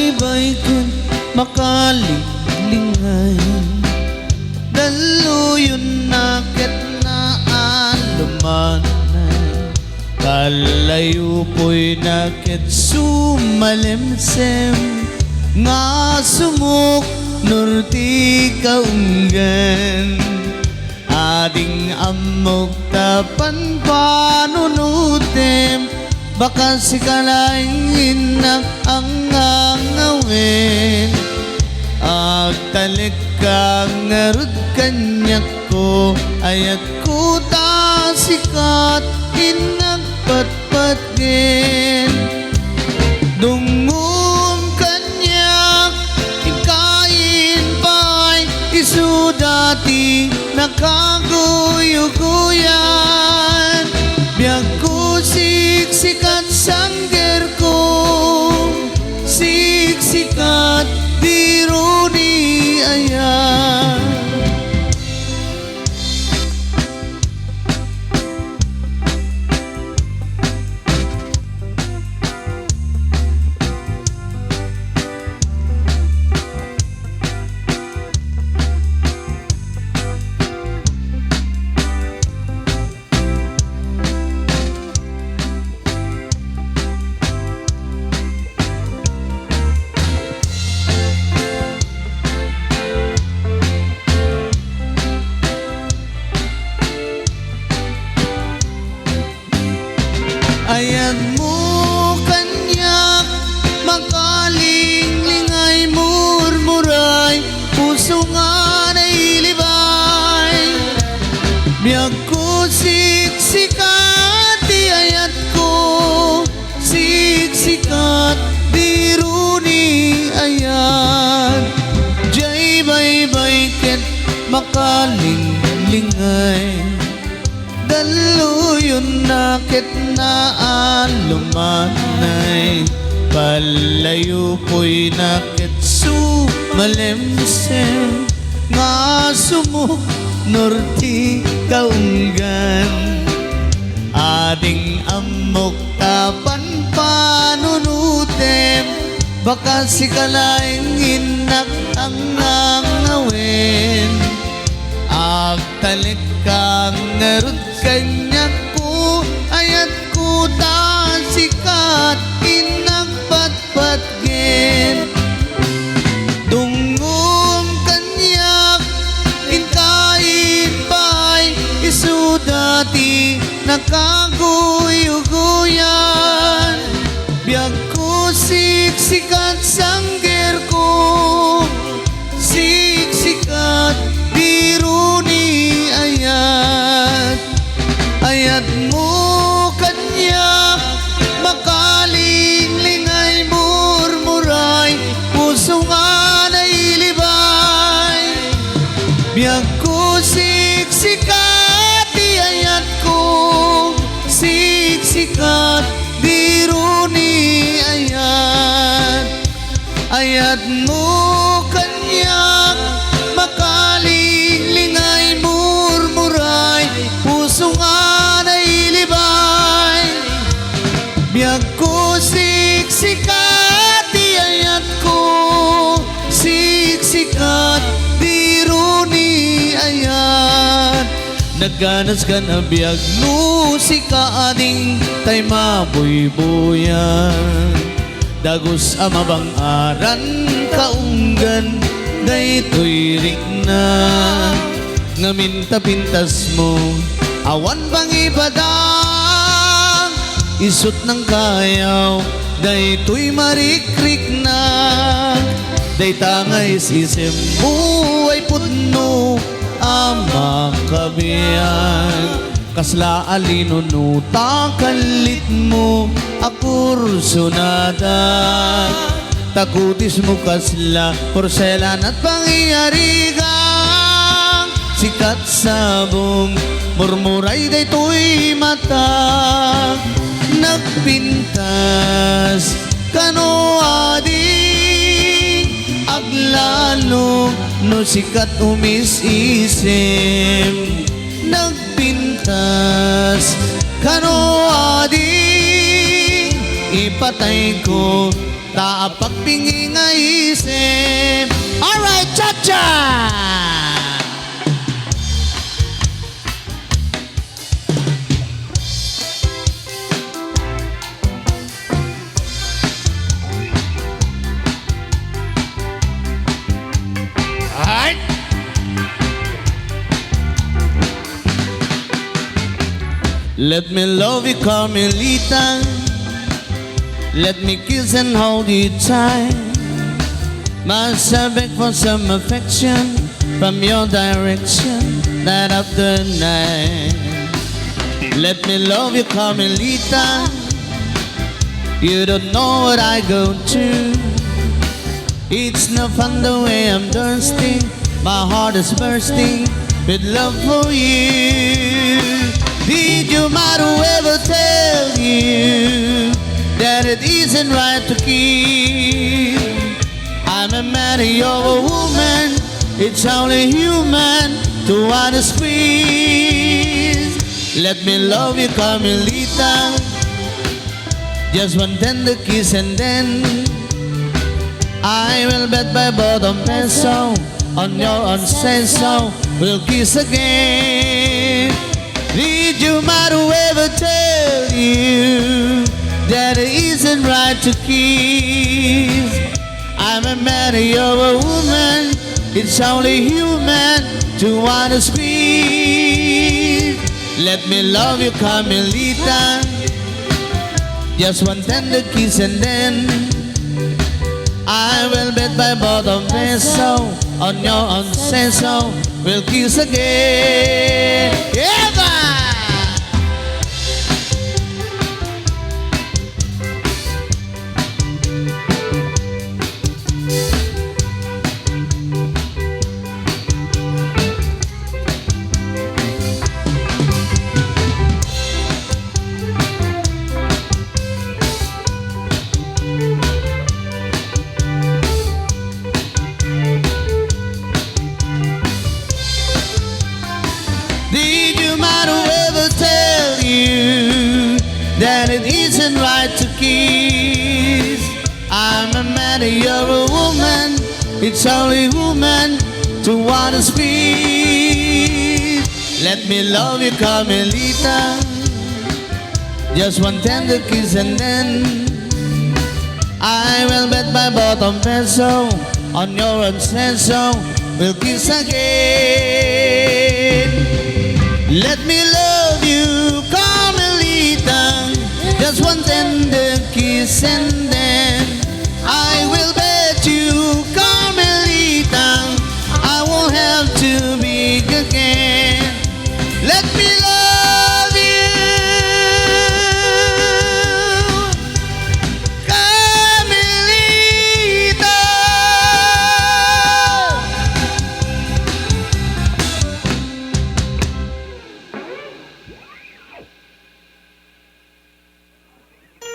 Jaybay ken makalingay daluyon na ket naan lumanay kalayo po'y naket sumalemsem nga sumuk nurti kaunggan ading amok tapan panunutem baka sikalaing inak ang ngawin agtalik kang ngarud kanyak ko ayat ko ta sikat inagpatpatgin dungum kanyak ikain pa'y isudati nakaguyuguyan biag ko siksikat sangger ko siksikat biro ni ayan ayan mo kanyak makalingling murmuray puso nga nailibay biyag ko siksikat di ayat ko siksikat biro ni ayan jaybay ket makalingay daluyon na ket naan lumanay palayo po'y naket sumalemsem nga sumuk norti kaunggan ading amok tapan panunutem baka sikalaing inak ang ngawin agtalik kang ngarud kanyak ko ayat ko ta sikat inagpatpatgin dungum kanyak inkain pa'y isudati nakaguyuguyan biag ko siksikat sangger ko siksikat biro ni ayat ayat mo kanyak makalingling murmuray puso nga nailibay biyag ko siksikat di ayat ko siksikat biro ni ayat ayat mo kanyak makalingling murmuray puso nga nailibay biyag ko siksikat di ayat ko siksikat biro ni ayat nagganas ka na biyag no sika ading tay mabuybuyan dagos amabang aran kaunggan daytoy rikna ngaminta-pintas mo awan bang ibadang isut ng kayaw daytoy marikrik na daytangay sisim mo ay pudno ama kabiyan kasla alinunuta kalit mo akursunada takutis mo kasla porselan at pangyarigang sikat sabong murmuray daytoy mata nagpintas kano ading aglalo no sikat umis-isim nagpintas kano ading ipatay ko Tapak pingi nga isip. Alright, cha-cha! Alright. Let me love you, Carmelita. Let me kiss and hold you tight. Must I beg for some affection from your direction night after night? Let me love you, Carmelita. You don't know what I go through. It's no fun the way I'm thirsty. My heart is bursting with love for you. Did your mother ever tell you that it isn't right to kiss? I'm a man, you're a woman. It's only human to want to squeeze. Let me love you, Carmelita. Just one tender kiss and then I will bet my bottom peso on your own say so. We'll kiss again. Did your mother ever tell you that it isn't right to kiss? I'm a man, you're a woman. It's only human to want to squeeze. Let me love you, Carmelita. Just one tender kiss and then I will bet my bottom peso on your own say so. We'll kiss again. Yeah! Did your mother ever tell you that it isn't right to kiss? I'm a man, you're a woman. It's only woman to want to squeeze. Let me love you, Carmelita. Just one tender kiss and then I will bet my bottom peso on your own say so. We'll kiss again. Let me love you, Carmelita. Just one tender kiss and